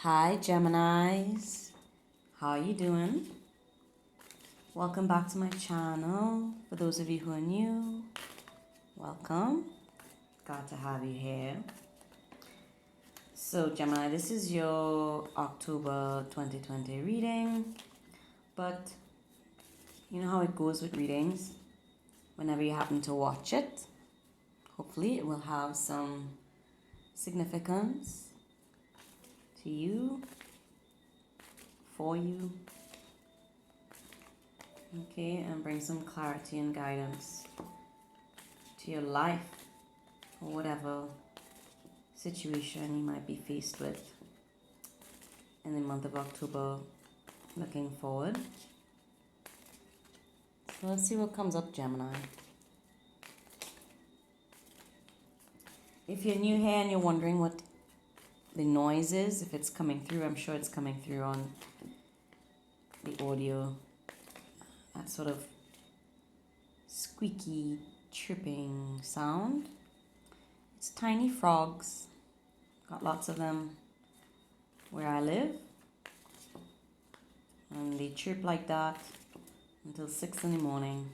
Hi Geminis, how are you doing? Welcome back to my channel. For those of you who are new, welcome. Glad to have you here. So Gemini, this is your October 2020 reading, but you know how it goes with readings. Whenever you happen to watch it, hopefully it will have some significance to you, for you, okay, and bring some clarity and guidance to your life or whatever situation you might be faced with in the month of October looking forward. So let's see what comes up, Gemini. If you're new here and you're wondering what the noise is, if it's coming through, I'm sure it's coming through on the audio. That sort of squeaky, chirping sound. It's tiny frogs. Got lots of them where I live. And they chirp like that until 6 in the morning.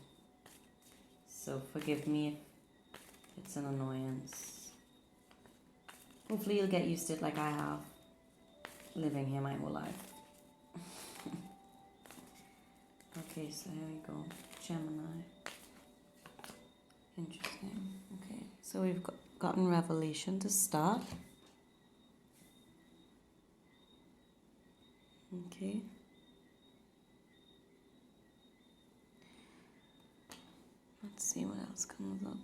So forgive me if it's an annoyance. Hopefully you'll get used to it like I have, living here my whole life. Okay, so here we go. Gemini. Interesting. Okay, so we've gotten Revelation to start. Okay. Let's see what else comes up.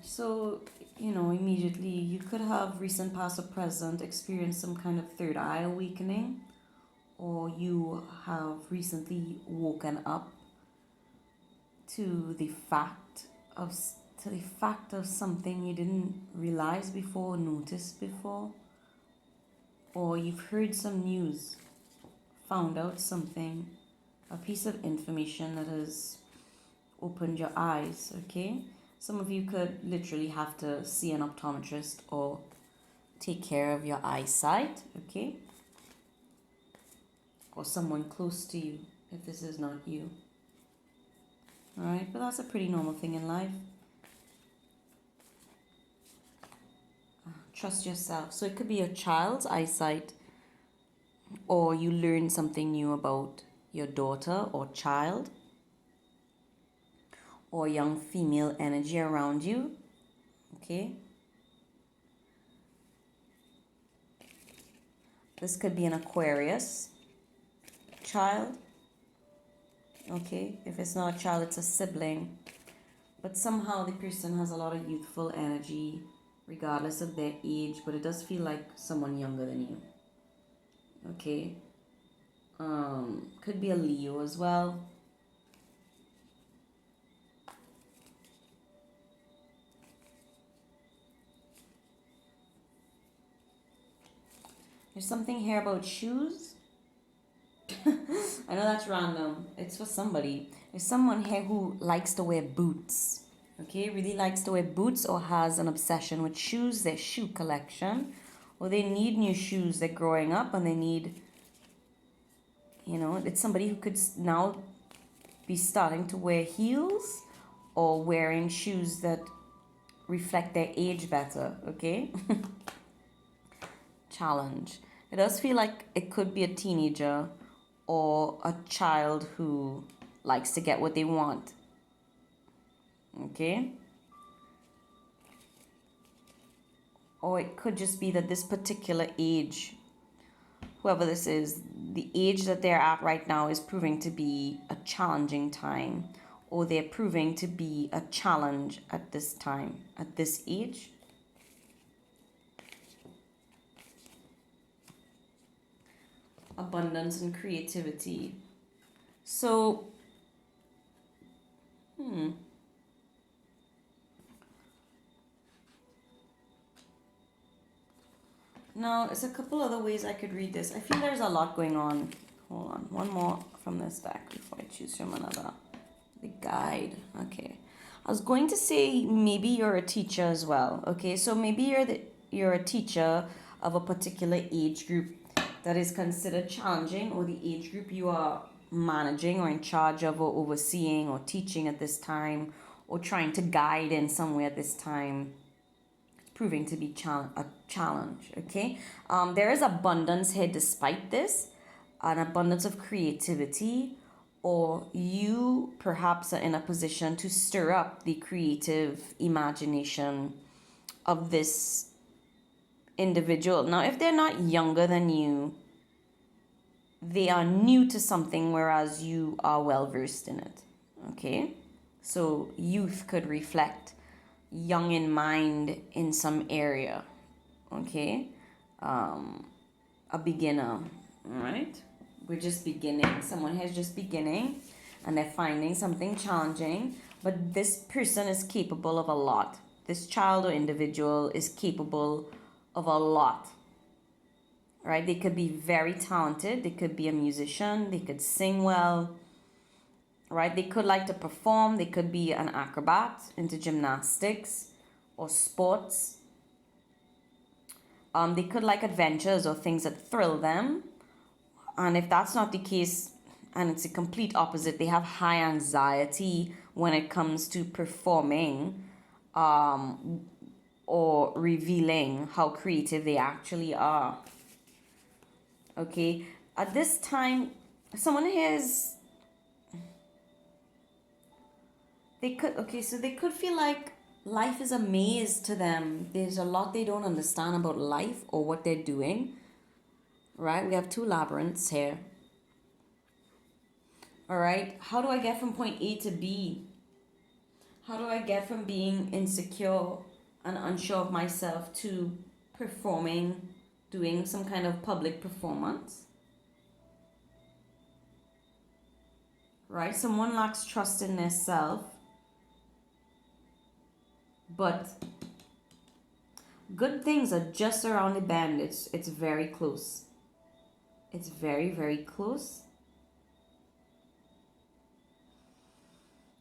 So, immediately you could have recent, past, or present experienced some kind of third eye awakening, or you have recently woken up to the fact of something you didn't realize before, notice before, or you've heard some news, found out something, a piece of information that has opened your eyes, okay? Some of you could literally have to see an optometrist or take care of your eyesight, okay? Or someone close to you, if this is not you. Alright, but that's a pretty normal thing in life. Trust yourself. So it could be a child's eyesight, or you learn something new about your daughter or child, or young female energy around you, okay? This could be an Aquarius child, okay? If it's not a child, it's a sibling. But somehow the person has a lot of youthful energy, regardless of their age, but it does feel like someone younger than you, okay? Could be a Leo as well. There's something here about shoes. I know that's random. It's for somebody. There's someone here who likes to wear boots. Okay, really likes to wear boots or has an obsession with shoes, their shoe collection. Or they need new shoes. They're growing up and they need, it's somebody who could now be starting to wear heels or wearing shoes that reflect their age better, okay? Challenge. It does feel like it could be a teenager or a child who likes to get what they want. Okay? Or it could just be that this particular age, whoever this is, the age that they're at right now is proving to be a challenging time, or they're proving to be a challenge at this time, at this age. Abundance and creativity. So, Now, there's a couple other ways I could read this. I feel there's a lot going on. Hold on, one more from this deck before I choose from another. The guide, okay. I was going to say maybe you're a teacher as well, okay? So maybe you're you're a teacher of a particular age group that is considered challenging, or the age group you are managing or in charge of or overseeing or teaching at this time or trying to guide in some way at this time, it's proving to be a challenge. Okay, there is abundance here despite this, an abundance of creativity, or you perhaps are in a position to stir up the creative imagination of this individual. Now, if they're not younger than you, they are new to something, whereas you are well versed in it. Okay, so youth could reflect young in mind in some area. Okay, a beginner, right? We're just beginning. Someone here is just beginning and they're finding something challenging, but this person is capable of a lot. This child or individual is capable of a lot, right? They could be very talented. They could be a musician. They could sing well, right? They could like to perform. They could be an acrobat into gymnastics or sports. They could like adventures or things that thrill them. And if that's not the case, and it's a complete opposite, they have high anxiety when it comes to performing or revealing how creative they actually are. Okay, at this time, someone here is, they could feel like life is a maze to them. There's a lot they don't understand about life or what they're doing. Right? We have two labyrinths here. All right. How do I get from point A to B? How do I get from being insecure and unsure of myself to performing, doing some kind of public performance? Right? Someone lacks trust in their self, but good things are just around the bend. It's very close. It's very, very close.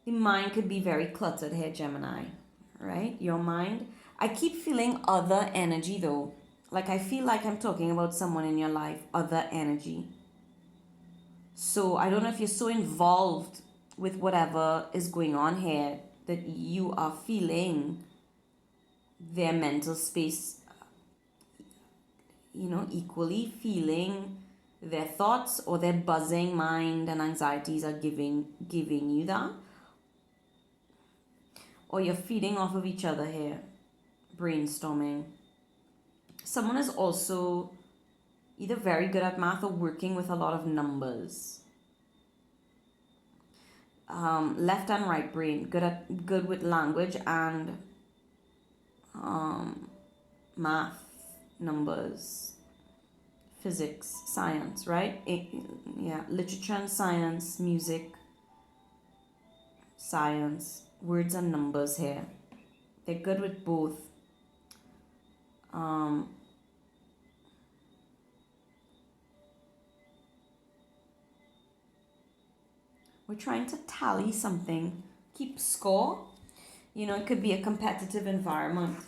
The mind could be very cluttered here, Gemini, right? Your mind. I keep feeling other energy though. Like I feel like I'm talking about someone in your life, other energy. So I don't know if you're so involved with whatever is going on here that you are feeling their mental space, equally feeling their thoughts, or their buzzing mind and anxieties are giving you that, or you're feeding off of each other here, brainstorming. Someone is also either very good at math or working with a lot of numbers. Left and right brain, good with language and math, numbers, physics, science, right? Literature and science, music, science, words and numbers here. They're good with both. We're trying to tally something, keep score. It could be a competitive environment.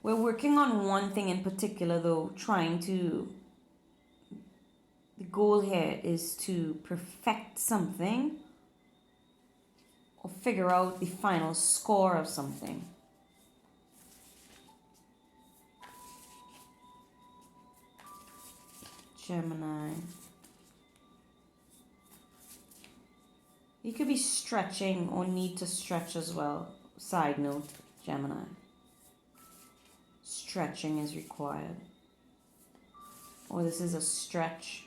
We're working on one thing in particular though, the goal here is to perfect something or figure out the final score of something. Gemini. You could be stretching or need to stretch as well. Side note, Gemini. Stretching is required. Or this is a stretch.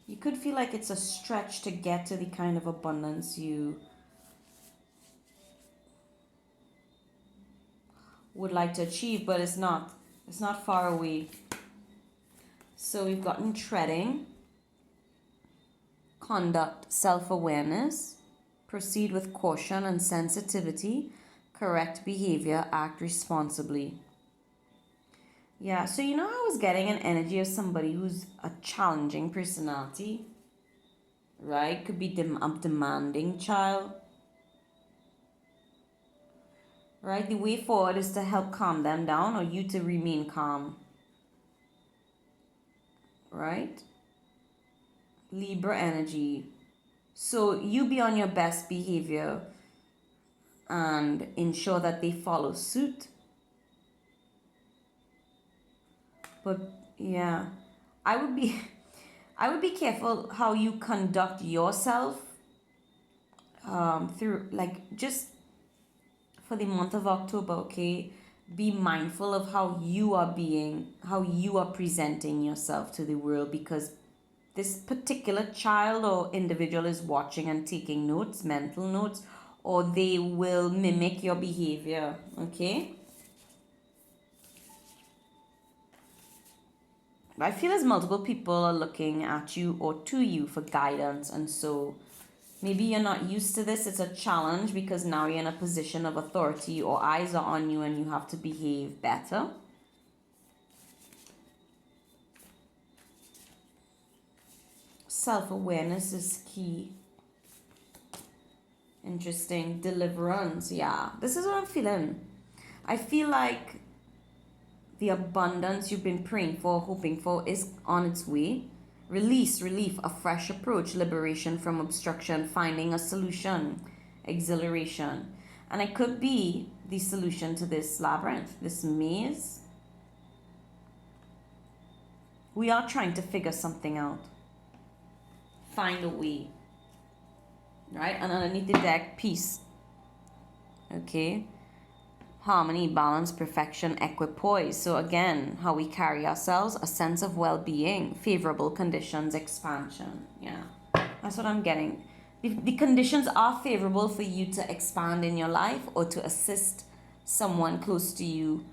You could feel like it's a stretch to get to the kind of abundance you would like to achieve, but it's not. It's not far away. So we've gotten treading, conduct, self-awareness, proceed with caution and sensitivity, correct behavior, act responsibly. Yeah, so I was getting an energy of somebody who's a challenging personality, right? Could be a demanding child, right? The way forward is to help calm them down or you to remain calm, right? Libra energy. So you be on your best behavior and ensure that they follow suit. But yeah, I would be I would be careful how you conduct yourself through, like, just for the month of October, okay? Be mindful of how you are presenting yourself to the world, because this particular child or individual is watching and taking notes, mental notes, or they will mimic your behavior, okay? I feel as multiple people are looking at you or to you for guidance, and so maybe you're not used to this. It's a challenge because now you're in a position of authority or eyes are on you and you have to behave better. Self-awareness is key. Interesting. Deliverance. Yeah, this is what I'm feeling. I feel like the abundance you've been praying for, hoping for, is on its way. Release, relief, a fresh approach, liberation from obstruction, finding a solution, exhilaration. And it could be the solution to this labyrinth, this maze. We are trying to figure something out. Find a way. Right? And underneath the deck, peace. Okay? Harmony, balance, perfection, equipoise. So again, how we carry ourselves, a sense of well-being, favorable conditions, expansion. Yeah, that's what I'm getting. The conditions are favorable for you to expand in your life or to assist someone close to you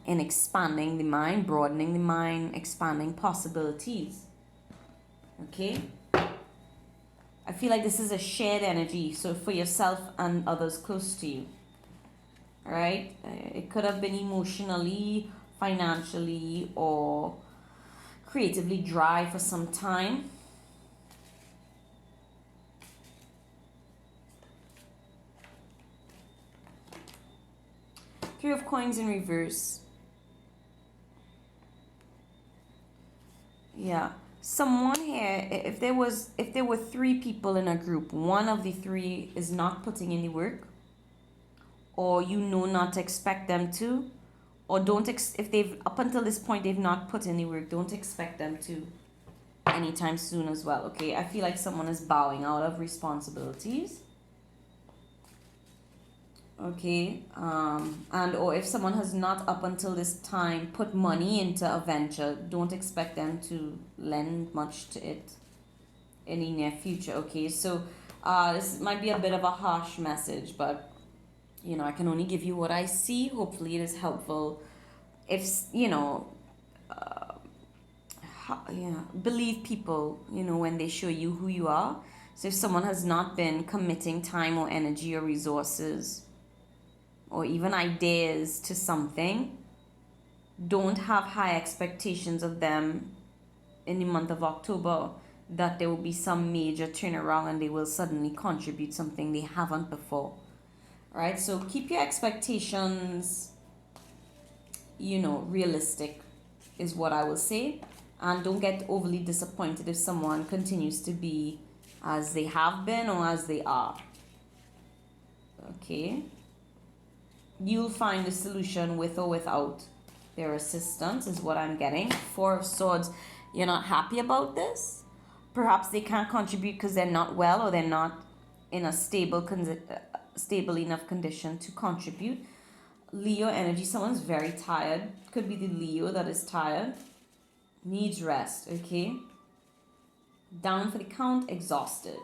in expanding the mind, broadening the mind, expanding possibilities. Okay? I feel like this is a shared energy, so for yourself and others close to you. Right? It could have been emotionally, financially, or creatively dry for some time. Three of Coins in reverse. Yeah. Someone here, if there were three people in a group, one of the three is not putting in the work, or not to expect them to, or if they've up until this point they've not put any work, don't expect them to anytime soon as well. Okay, I feel like someone is bowing out of responsibilities. Okay, and or if someone has not up until this time put money into a venture, don't expect them to lend much to it in the near future. Okay, so this might be a bit of a harsh message, but I can only give you what I see. Hopefully it is helpful. If believe people when they show you who you are. So if someone has not been committing time or energy or resources or even ideas to something, don't have high expectations of them in the month of October that there will be some major turnaround and they will suddenly contribute something they haven't before. Right? So keep your expectations, realistic is what I will say. And don't get overly disappointed if someone continues to be as they have been or as they are. Okay? You'll find a solution with or without their assistance is what I'm getting. Four of Swords, you're not happy about this. Perhaps they can't contribute because they're not well or they're not in a stable enough condition to contribute. Leo energy, someone's very tired. Could be the Leo that is tired. Needs rest, okay? Down for the count, exhausted.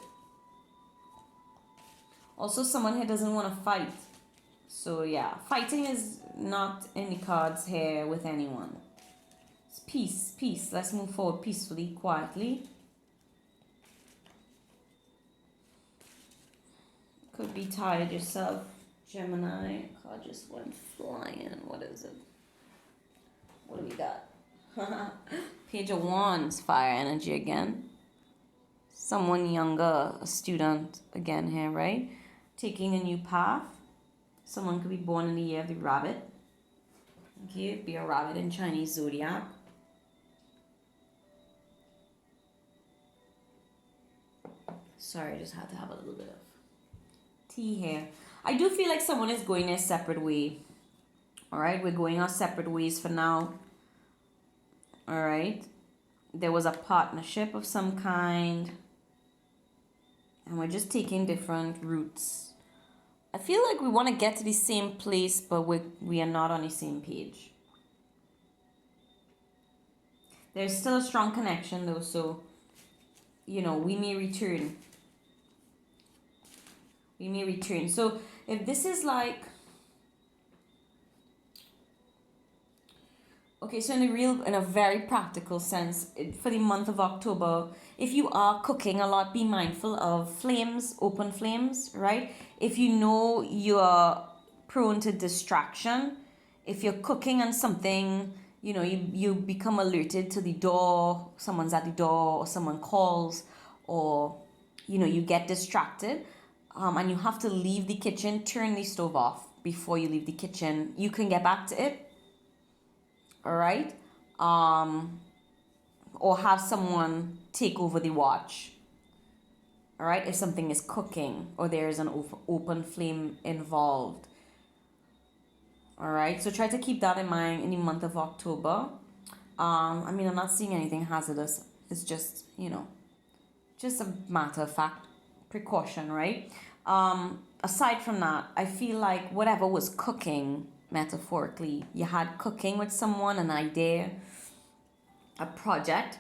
Also, someone here doesn't want to fight. So yeah, fighting is not in the cards here with anyone. It's peace. Let's move forward peacefully, quietly. Could be tired yourself, Gemini. Card just went flying. What is it? What do we got? Page of Wands, fire energy again. someone younger, a student again here, right? Taking a new path. Someone could be born in the year of the rabbit. Okay, it'd be a rabbit in Chinese zodiac. Sorry, I just had to have a little bit of tea here. I do feel like someone is going their separate way. All right, we're going our separate ways for now. All right, there was a partnership of some kind, and we're just taking different routes. I feel like we want to get to the same place, but we are not on the same page. There's still a strong connection though, so we may return. So if this is like, okay, so in a very practical sense, for the month of October, if you are cooking a lot, be mindful of flames, open flames, right? If you know you're prone to distraction, if you're cooking and something, you become alerted to the door, someone's at the door, or someone calls, or, you get distracted, and you have to leave the kitchen, turn the stove off before you leave the kitchen. You can get back to it. All right, or have someone take over the watch. All right, if something is cooking or there is an open flame involved. All right, so try to keep that in mind in the month of October. I'm not seeing anything hazardous. It's just just a matter of fact precaution, right? Aside from that, I feel like whatever was cooking, metaphorically, you had cooking with someone, an idea, a project,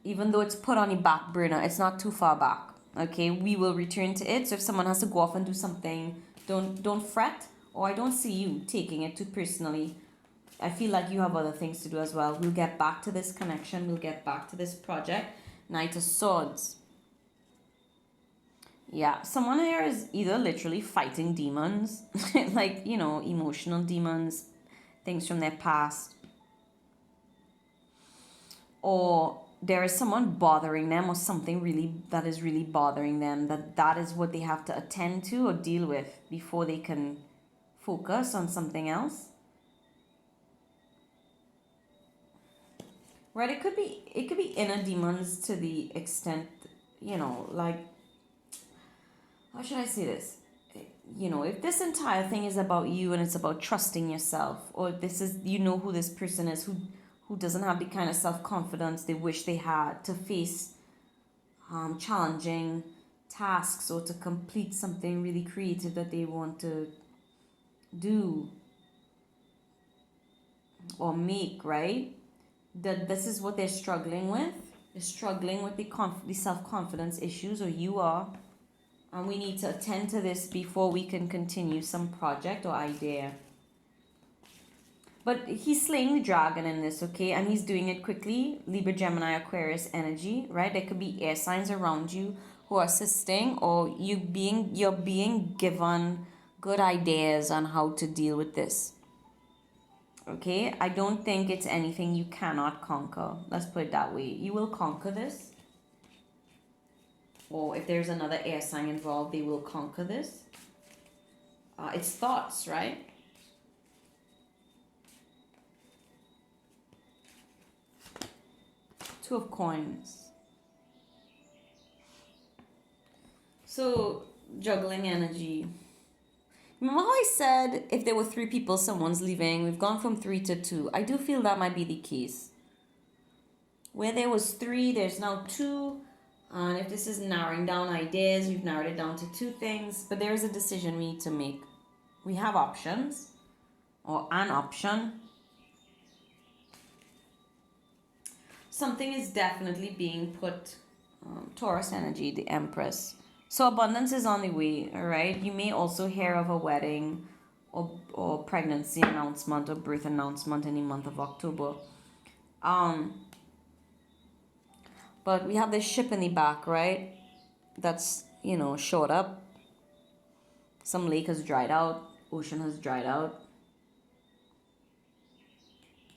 even though it's put on the back burner, it's not too far back. Okay, we will return to it. So if someone has to go off and do something, don't fret, or I don't see you taking it too personally. I feel like you have other things to do as well. We'll get back to this connection, we'll get back to this project. Knight of Swords. Yeah, someone here is either literally fighting demons, like, emotional demons, things from their past, or there is someone bothering them, or something that is really bothering them, that is what they have to attend to or deal with before they can focus on something else. Right, it could be inner demons to the extent, like, how should I say this? If this entire thing is about you and it's about trusting yourself, or this is, who this person is who doesn't have the kind of self-confidence they wish they had to face challenging tasks or to complete something really creative that they want to do or make, right? That this is what they're struggling with. They're struggling with the self-confidence issues, or you are. And we need to attend to this before we can continue some project or idea. But he's slaying the dragon in this, okay? And he's doing it quickly. Libra, Gemini, Aquarius energy, right? There could be air signs around you who are assisting, or you're being given good ideas on how to deal with this. Okay? I don't think it's anything you cannot conquer. Let's put it that way. You will conquer this. Or if there's another air sign involved, they will conquer this. It's thoughts, right? Two of Coins. So, juggling energy. Remember how I said if there were 3 people, someone's leaving? We've gone from 3 to 2. I do feel that might be the case. Where there was 3, there's now 2. And if this is narrowing down ideas, we've narrowed it down to 2 things. But there is a decision we need to make. We have options, or an option. Something is definitely being put, Taurus energy, the Empress. So abundance is on the way, all right? You may also hear of a wedding or pregnancy announcement or birth announcement in the month of October. But we have this ship in the back, right? That's, showed up. Some lake has dried out. Ocean has dried out.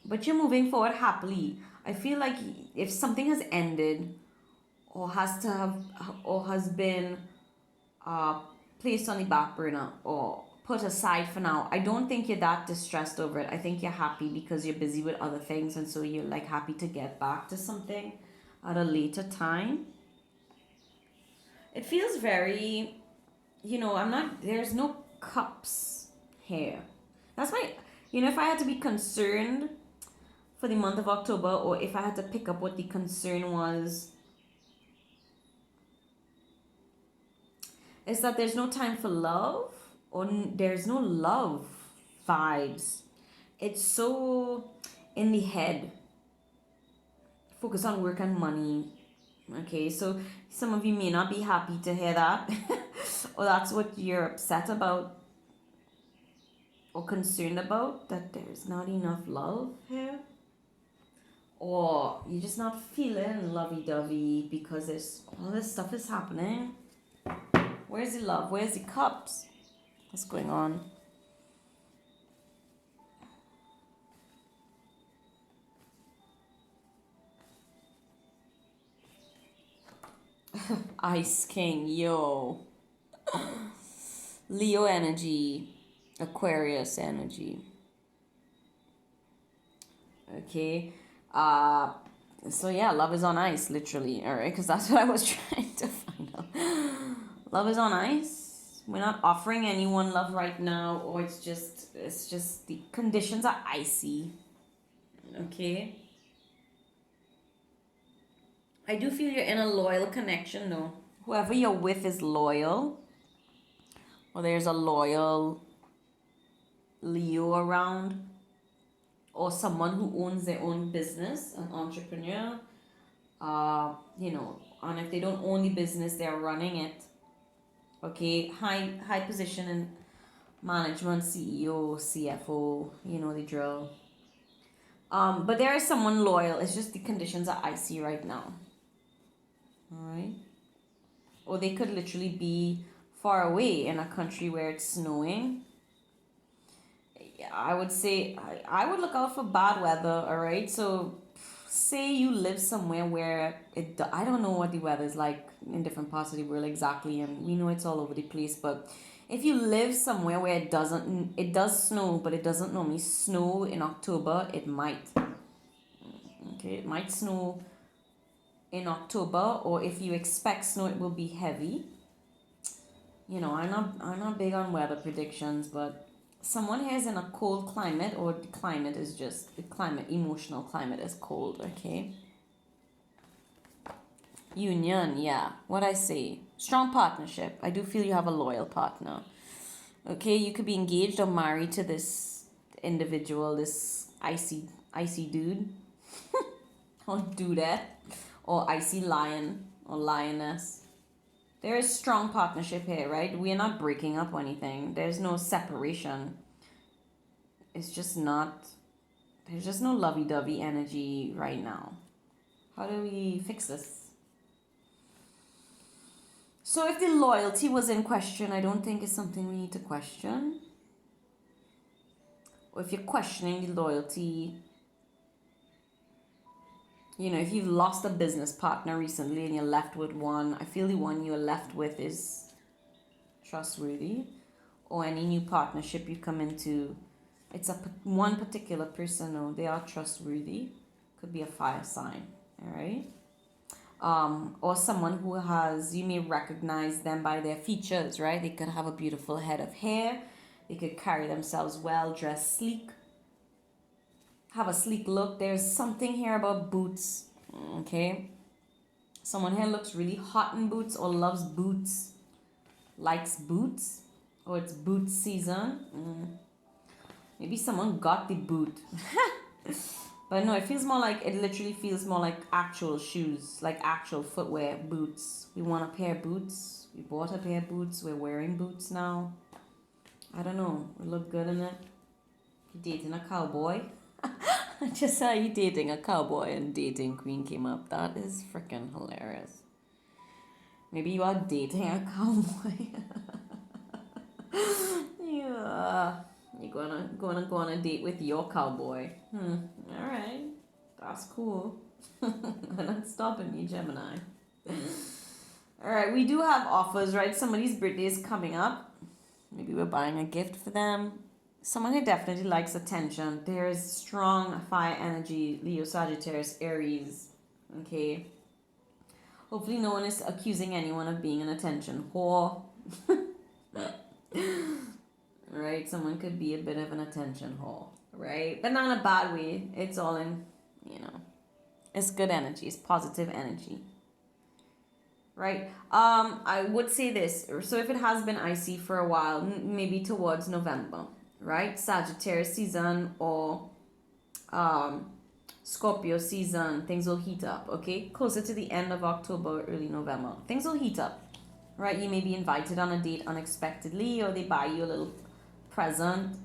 But you're moving forward happily. I feel like if something has ended, or has to have, or has been uh, placed on the back burner or put aside for now. I don't think you're that distressed over it. I think you're happy because you're busy with other things, and so you're like happy to get back to something at a later time. It feels very, there's no cups here. That's why, if I had to be concerned for the month of October, or if I had to pick up what the concern was, is that there's no time for love, or there's no love vibes. It's so in the head, focus on work and money. Okay, so some of you may not be happy to hear that, or that's what you're upset about or concerned about, that there's not enough love here, or you're just not feeling lovey-dovey because there's all this stuff is happening. Where's the love? Where's the cups? What's going on? Ice King, yo. Leo energy, Aquarius energy. Okay. So yeah, love is on ice, literally. All right, because that's what I was trying to find out. Love is on ice. We're not offering anyone love right now, or it's just the conditions are icy. Okay. I do feel you're in a loyal connection though. Whoever you're with is loyal, or there's a loyal Leo around, or someone who owns their own business, an entrepreneur. And if they don't own the business, they're running it. Okay, high position in management, CEO, CFO, the drill. But there is someone loyal. It's just the conditions are icy right now. All right. Or they could literally be far away in a country where it's snowing. I would say I would look out for bad weather. All right. So say you live somewhere where I don't know what the weather is like in different parts of the world exactly, and we know it's all over the place, but if you live somewhere where it does snow, but it doesn't normally snow in October, it might. Okay, it might snow in October, or if you expect snow, it will be heavy. I'm not big on weather predictions, but someone here is in a cold climate, or the climate is just the climate, emotional climate is cold. Okay. Union, yeah. What I say, strong partnership. I do feel you have a loyal partner. Okay, you could be engaged or married to this individual, this icy dude, or dudette, or icy lion or lioness. There is strong partnership here, right? We are not breaking up or anything. There's no separation. It's just not. There's just no lovey-dovey energy right now. How do we fix this? So if the loyalty was in question, I don't think it's something we need to question. Or if you're questioning the loyalty, if you've lost a business partner recently and you're left with one, I feel the one you're left with is trustworthy. Or any new partnership you come into, it's one particular person, or they are trustworthy. Could be a fire sign, all right? Or someone who you may recognize them by their features, right? They could have a beautiful head of hair. They could carry themselves well, dress sleek, have a sleek look. There's something here about boots, okay? Someone here looks really hot in boots, or loves boots, likes boots, or it's boot season. Maybe someone got the boot. But no, it literally feels more like actual shoes, like actual footwear, boots. We want a pair of boots. We bought a pair of boots. We're wearing boots now. I don't know. We look good in it. You dating a cowboy? I just saw you dating a cowboy and dating queen came up. That is freaking hilarious. Maybe you are dating a cowboy. Yeah. You're gonna go on a date with your cowboy. Alright. That's cool. I'm not stopping you, Gemini. All right, we do have offers, right? Somebody's birthday is coming up. Maybe we're buying a gift for them. Someone who definitely likes attention. There's strong fire energy, Leo, Sagittarius, Aries. Okay. Hopefully, no one is accusing anyone of being an attention whore. Right? Someone could be a bit of an attention whore, right? But not in a bad way. It's all in, it's good energy. It's positive energy. Right? I would say this. So if it has been icy for a while, maybe towards November, right? Sagittarius season or Scorpio season, things will heat up, okay? Closer to the end of October, early November, things will heat up, right? You may be invited on a date unexpectedly, or they buy you a little present.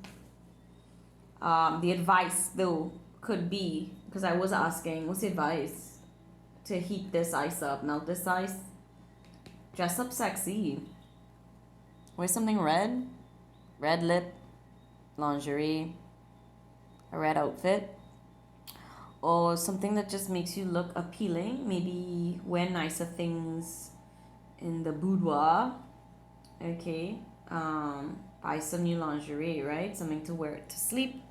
The advice, though, could be, because I was asking, what's the advice? To heat this ice up, melt this ice. Dress up sexy. Wear something red. Red lip, lingerie, a red outfit. Or something that just makes you look appealing. Maybe wear nicer things in the boudoir. Okay. Buy some new lingerie, right? Something to wear to sleep.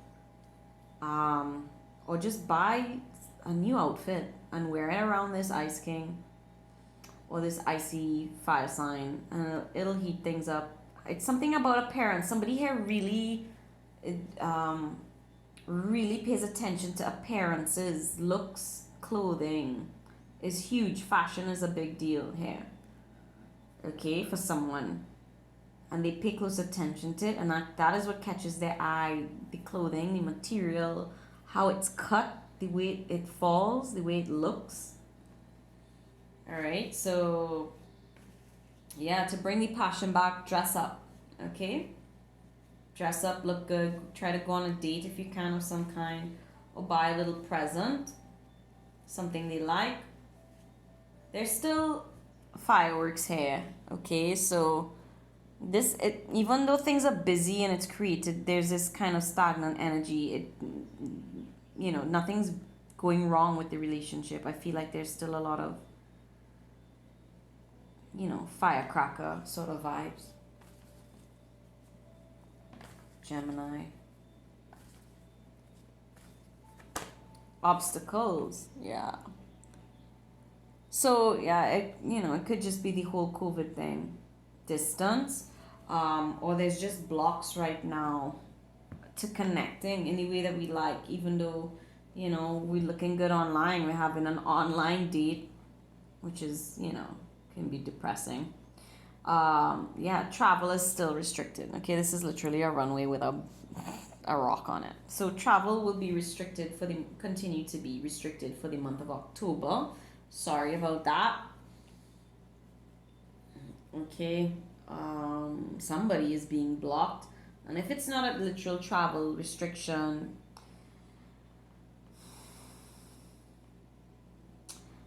Or just buy a new outfit and wear it around this Ice King or this icy fire sign, and it'll heat things up. It's something about appearance. Somebody here really really pays attention to appearances, looks, clothing is huge. Fashion is a big deal here, okay, for someone, and they pay close attention to it, and that is what catches their eye. The clothing, the material, how it's cut, the way it falls, the way it looks. All right, so yeah, to bring the passion back, dress up, okay? Dress up, look good, try to go on a date if you can of some kind, or buy a little present, something they like. There's still fireworks here, okay? So even though things are busy and it's created, there's this kind of stagnant energy. Nothing's going wrong with the relationship. I feel like there's still a lot of firecracker sort of vibes. Gemini. Obstacles, yeah. So yeah, it could just be the whole COVID thing, distance, or there's just blocks right now to connecting in the way that we like. Even though we're looking good online, we're having an online date, which is can be depressing. Travel is still restricted. Okay, this is literally a runway with a rock on it. So travel will be restricted continue to be restricted for the month of October. Sorry about that. Okay, somebody is being blocked, and if it's not a literal travel restriction,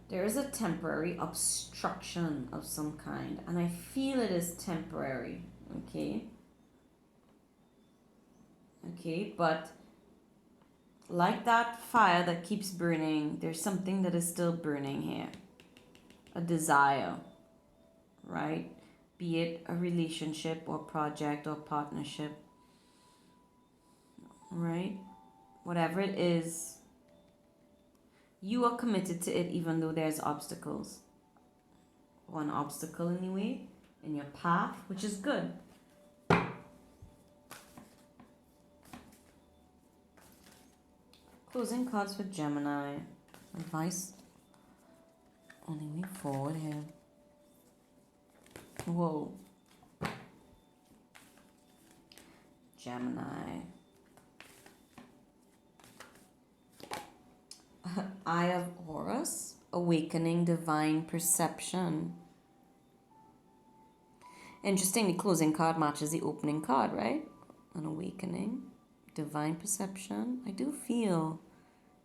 there is a temporary obstruction of some kind, and I feel it is temporary, okay? Okay, but like that fire that keeps burning, there's something that is still burning here. A desire, right? Be it a relationship or project or partnership, right? Whatever it is, you are committed to it even though there's obstacles. One obstacle anyway in your path, which is good. Closing cards for Gemini. Advice only way forward here. Whoa. Gemini. Eye of Horus, awakening divine perception. Interesting, the closing card matches the opening card, right? An awakening, divine perception. I do feel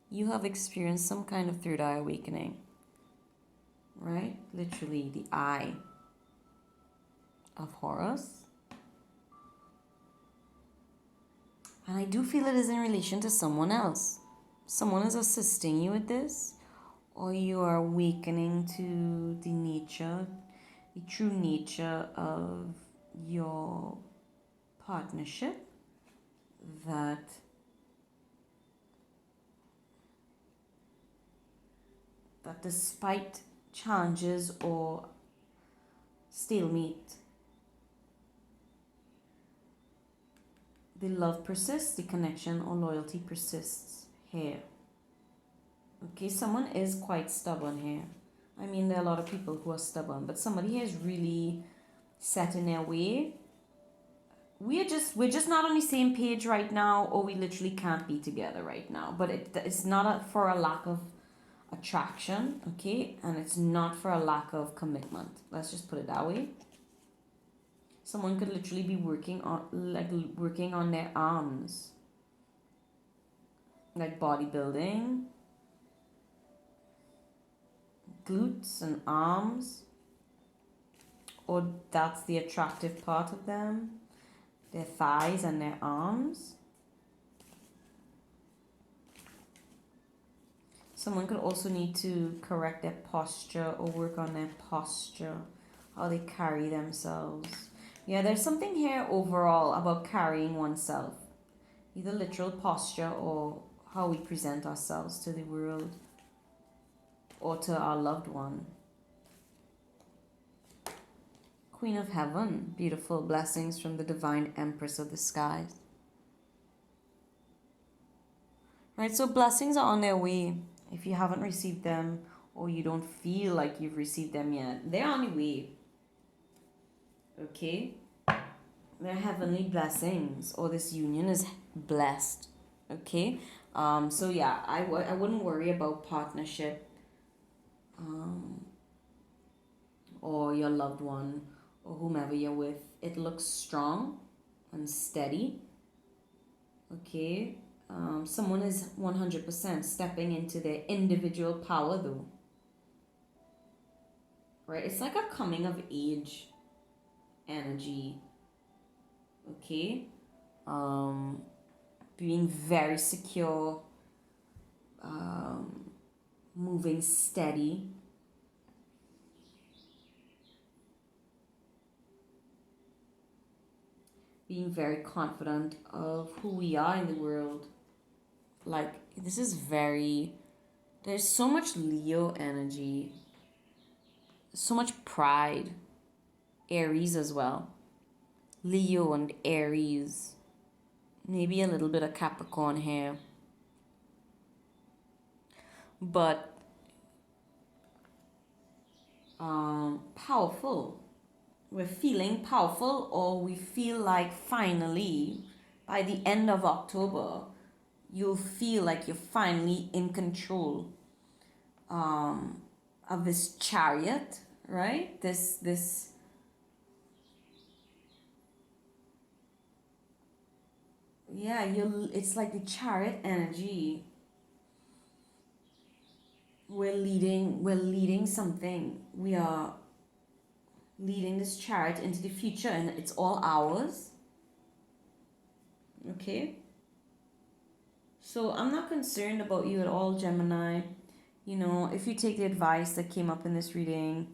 you have experienced some kind of third eye awakening, right? Literally, the eye of Horus. And I do feel it is in relation to someone else. Someone is assisting you with this, or you are awakening to the nature, the true nature of your partnership, that despite challenges or stalemate, the love persists, the connection or loyalty persists here. Okay, someone is quite stubborn here. I mean, there are a lot of people who are stubborn, but somebody here is really set in their way. We're just not on the same page right now, or we literally can't be together right now. But it's not for a lack of attraction, okay? And it's not for a lack of commitment. Let's just put it that way. Someone could literally be working on their arms, like bodybuilding, glutes and arms, or that's the attractive part of them, their thighs and their arms. Someone could also need to correct their posture or work on their posture, how they carry themselves. Yeah, there's something here overall about carrying oneself, either literal posture or how we present ourselves to the world or to our loved one. Queen of Heaven, beautiful blessings from the Divine Empress of the Skies. Right, so blessings are on their way. If you haven't received them or you don't feel like you've received them yet, they're on the way. Okay? They're heavenly blessings, or this union is blessed. Okay? So yeah, I wouldn't worry about partnership or your loved one or whomever you're with. It looks strong and steady. Okay? Someone is 100% stepping into their individual power though. Right? It's like a coming of age energy. Okay? Being very secure, moving steady. Being very confident of who we are in the world. Like, this is there's so much Leo energy, so much pride. Aries as well. Leo and Aries. Maybe a little bit of Capricorn here. But powerful. We're feeling powerful, or we feel like finally by the end of October you'll feel like you're finally in control of this chariot, right? This yeah, it's like the chariot energy. We're leading something. We are leading this chariot into the future, and it's all ours. Okay? So I'm not concerned about you at all, Gemini. You know, if you take the advice that came up in this reading,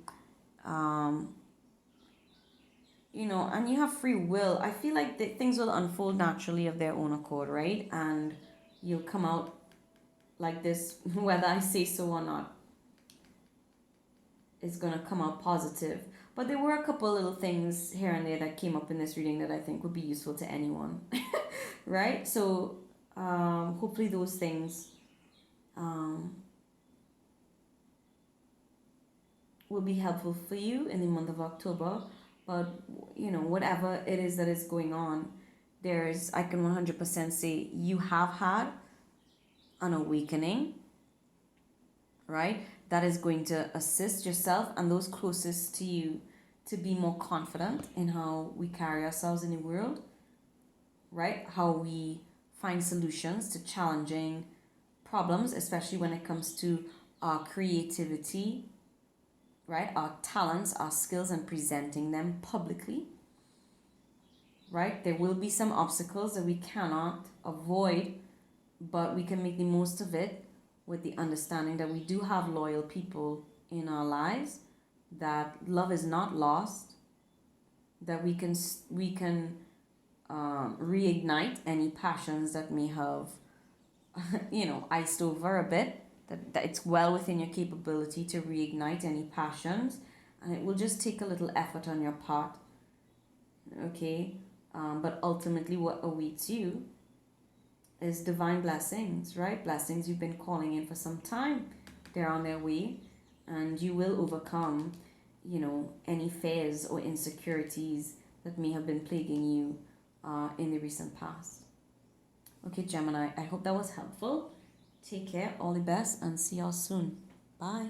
you know, and you have free will, I feel like things will unfold naturally of their own accord, right? And you'll come out like this, whether I say so or not. It's gonna come out positive. But there were a couple little things here and there that came up in this reading that I think would be useful to anyone, right? So hopefully those things will be helpful for you in the month of October. But you know, whatever it is that is going on, I can 100% say you have had an awakening, right? That is going to assist yourself and those closest to you to be more confident in how we carry ourselves in the world, right? How we find solutions to challenging problems, especially when it comes to our creativity, right? Our talents, our skills, and presenting them publicly, right? There will be some obstacles that we cannot avoid, but we can make the most of it with the understanding that we do have loyal people in our lives, that love is not lost, that we can reignite any passions that may have iced over a bit, that it's well within your capability to reignite any passions, and it will just take a little effort on your part. Okay. But ultimately what awaits you is divine blessings, right? Blessings you've been calling in for some time. They're on their way, and you will overcome any fears or insecurities that may have been plaguing you in the recent past. Okay, Gemini, I hope that was helpful. Take care, all the best, and see y'all soon. Bye.